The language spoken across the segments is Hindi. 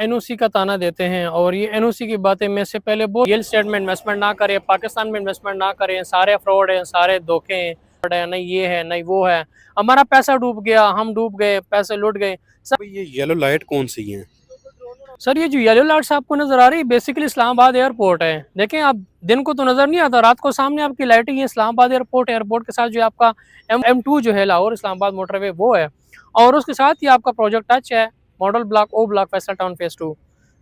एनओसी का ताना देते हैं और ये एनओसी की बातें में से पहले बहुत रियल स्टेट में इन्वेस्टमेंट ना करें, पाकिस्तान में इन्वेस्टमेंट ना करें, सारे फ्रॉड हैं, सारे धोखे हैं, नहीं ये है नहीं वो है, हमारा पैसा डूब गया, हम डूब गए, पैसे लुट गए। भाई ये येलो लाइट कौन सी है? सर ये जो येलो लाइट्स आपको नजर आ रही है बेसिकली इस्लामाबाद एयरपोर्ट है। देखें आप दिन को तो नजर नहीं आता, रात को सामने आपकी लाइटिंग है। इस्लामाबाद एयरपोर्ट, एयरपोर्ट के साथ जो आपका M2 जो है लाहौर इस्लामाबाद मोटरवे वो है, और उसके साथ ही आपका प्रोजेक्ट टच है, मॉडल ब्लॉक ओ ब्लॉक फैसल टाउन फेज 2।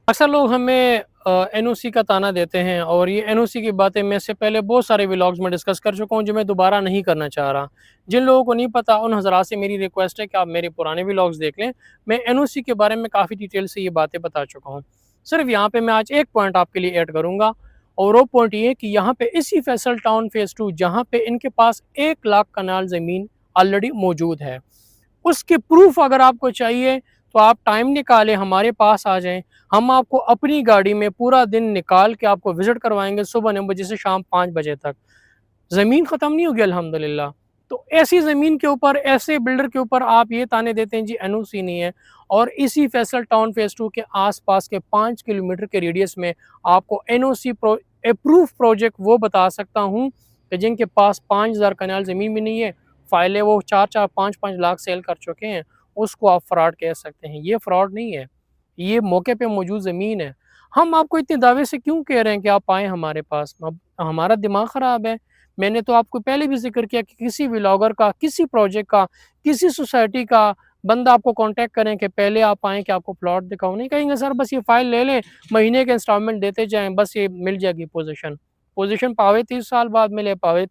अक्सर लोग हमें एनओसी का ताना देते हैं और ये एनओसी की बातें मैं से पहले बहुत सारे व्लॉग्स में डिस्कस कर चुका हूँ जो मैं दोबारा नहीं करना चाह रहा। जिन लोगों को नहीं पता उन हजरात से मेरी रिक्वेस्ट है कि आप मेरे पुराने व्लॉग्स देख लें। मैं एनओसी के बारे में काफ़ी डिटेल से ये बातें बता चुका हूँ। सिर्फ यहाँ पे मैं आज एक पॉइंट आपके लिए ऐड करूँगा, और वो पॉइंट ये कि यहाँ पे इसी फैसल टाउन फेज 2 जहाँ पे इनके पास 1 लाख कनाल ज़मीन ऑलरेडी मौजूद है, उसके प्रूफ अगर आपको चाहिए तो आप टाइम निकालें, हमारे पास आ जाएं। हम आपको अपनी गाड़ी में पूरा दिन निकाल के आपको विजिट करवाएंगे, सुबह 9 बजे से शाम 5 बजे तक। ज़मीन ख़त्म नहीं होगी अल्हम्दुलिल्लाह। तो ऐसी ज़मीन के ऊपर, ऐसे बिल्डर के ऊपर आप ये ताने देते हैं जी एनओसी नहीं है, और इसी फैसल टाउन फेज 2 के आसपास के 5 किलोमीटर के रेडियस में आपको एनओसी अप्रूव प्रोजेक्ट वो बता सकता हूँ कि जिनके पास 5000 कनाल ज़मीन भी नहीं है, फाइलें वो 4-4 5-5 लाख सेल कर चुके हैं, उसको आप फ्रॉड कह सकते हैं। ये फ्रॉड नहीं है, ये मौके पे मौजूद ज़मीन है। हम आपको इतने दावे से क्यों कह रहे हैं कि आप आएँ हमारे पास? अब हमारा दिमाग ख़राब है? मैंने तो आपको पहले भी ज़िक्र किया कि किसी व्लॉगर का, किसी प्रोजेक्ट का, किसी सोसाइटी का बंदा आपको कॉन्टैक्ट करें कि पहले आप आएँ कि आपको प्लॉट दिखाऊँ, नहीं कहेंगे सर बस ये फ़ाइल ले लें, महीने के इंस्टॉलमेंट देते जाएँ, बस ये मिल जाएगी पोज़ीशन। पोज़ीशन पावे 30 साल बाद मिले, पावे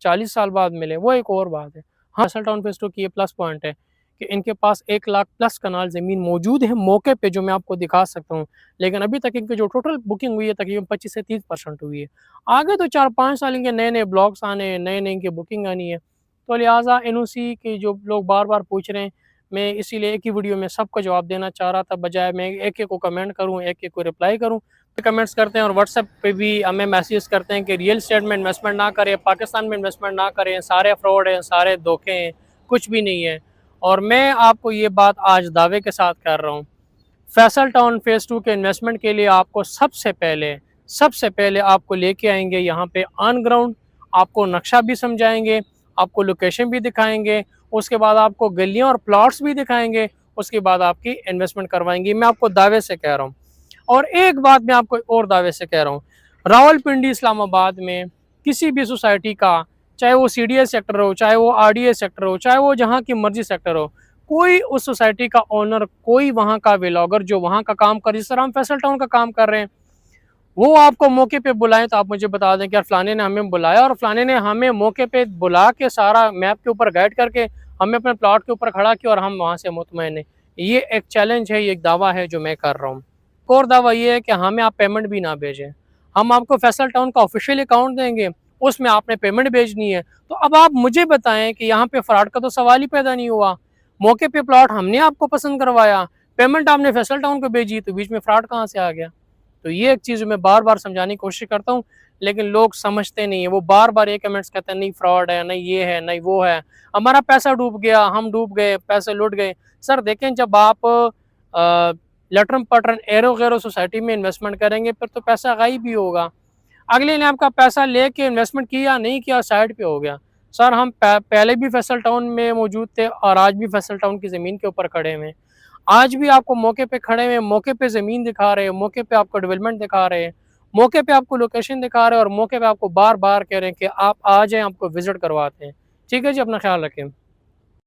40 साल बाद मिले, वो एक और बात है। हाँ, असल टाउन फेज 2 की ये प्लस पॉइंट है कि इनके पास 1 लाख प्लस कनाल ज़मीन मौजूद है मौके पे, जो मैं आपको दिखा सकता हूँ। लेकिन अभी तक इनकी जो टोटल बुकिंग हुई है तकरीबन 25 से 30% हुई है। आगे तो 4-5 साल इनके नए-नए ब्लॉक्स आने हैं, नए-नए इनकी बुकिंग आनी है। तो लिहाज़ा एनओसी के जो लोग बार-बार पूछ रहे हैं, मैं इसीलिए एक ही वीडियो में सबको जवाब देना चाह रहा था, बजाय मैं एक-एक को कमेंट करूँ, एक-एक को रिप्लाई करूँ। कमेंट्स करते हैं और व्हाट्सएप पे भी हमें मैसेज करते हैं कि रियल एस्टेट में इन्वेस्टमेंट ना करें, पाकिस्तान में इन्वेस्टमेंट ना करें, सारे फ्रॉड हैं, सारे धोखे हैं, कुछ भी नहीं है। और मैं आपको ये बात आज दावे के साथ कर रहा हूँ, फैसल टाउन फेज 2 के इन्वेस्टमेंट के लिए आपको सबसे पहले आपको लेके आएंगे यहाँ पे ऑन ग्राउंड, आपको नक्शा भी समझाएंगे, आपको लोकेशन भी दिखाएंगे, उसके बाद आपको गलियाँ और प्लॉट्स भी दिखाएंगे, उसके बाद आपकी इन्वेस्टमेंट करवाएंगे। मैं आपको दावे से कह रहा हूँ। और एक बात मैं आपको और दावे से कह रहा हूँ, रावलपिंडी इस्लामाबाद में किसी भी सोसाइटी का, चाहे वो CDS सेक्टर हो, चाहे वो RDA सेक्टर हो, चाहे वो जहाँ की मर्जी सेक्टर हो, कोई उस सोसाइटी का ओनर, कोई वहाँ का व्लॉगर जो वहाँ का काम कर, जिस तरह हम फैसल टाउन का काम कर रहे हैं, वो आपको मौके पे बुलाएं तो आप मुझे बता दें कि यार फलाने ने हमें बुलाया और फलाने ने हमें मौके पे बुला के सारा मैप के ऊपर गाइड करके हमें अपने प्लॉट के ऊपर खड़ा किया और हम वहाँ से मुतमईन हैं। ये एक चैलेंज है, ये एक दावा है जो मैं कर रहा हूँ। एक और दावा ये है कि हमें आप पेमेंट भी ना भेजें, हम आपको फैसल टाउन का ऑफिशियल अकाउंट देंगे, उसमें आपने पेमेंट भेजनी है। तो अब आप मुझे बताएं कि यहाँ पे फ्रॉड का तो सवाल ही पैदा नहीं हुआ। मौके पे प्लॉट हमने आपको पसंद करवाया, पेमेंट आपने फैसल टाउन को भेजी, तो बीच में फ्रॉड कहाँ से आ गया? तो ये एक चीज़ मैं बार बार समझाने की कोशिश करता हूँ, लेकिन लोग समझते नहीं है। वो बार बार ये कमेंट्स करते हैं नहीं फ्रॉड है, नहीं ये है, नहीं वो है, हमारा पैसा डूब गया, हम डूब गए, पैसे लुट गए। सर देखें, जब आप लटरम पटरन एरो गैरो सोसाइटी में इन्वेस्टमेंट करेंगे फिर तो पैसा गायब ही होगा। अगले ने आपका पैसा लेके इन्वेस्टमेंट किया नहीं किया, साइड पे हो गया। सर हम पहले भी फैसल टाउन में मौजूद थे और आज भी फैसल टाउन की ज़मीन के ऊपर खड़े हुए हैं। आज भी आपको मौके पे खड़े हुए, मौके पे ज़मीन दिखा रहे हैं, मौके पे आपको डेवलपमेंट दिखा रहे हैं, मौके पे आपको लोकेशन दिखा रहे हैं और मौके पे आपको बार बार कह रहे हैं कि आप आ जाएं, आपको विजिट करवाते हैं। ठीक है जी, अपना ख्याल रखें।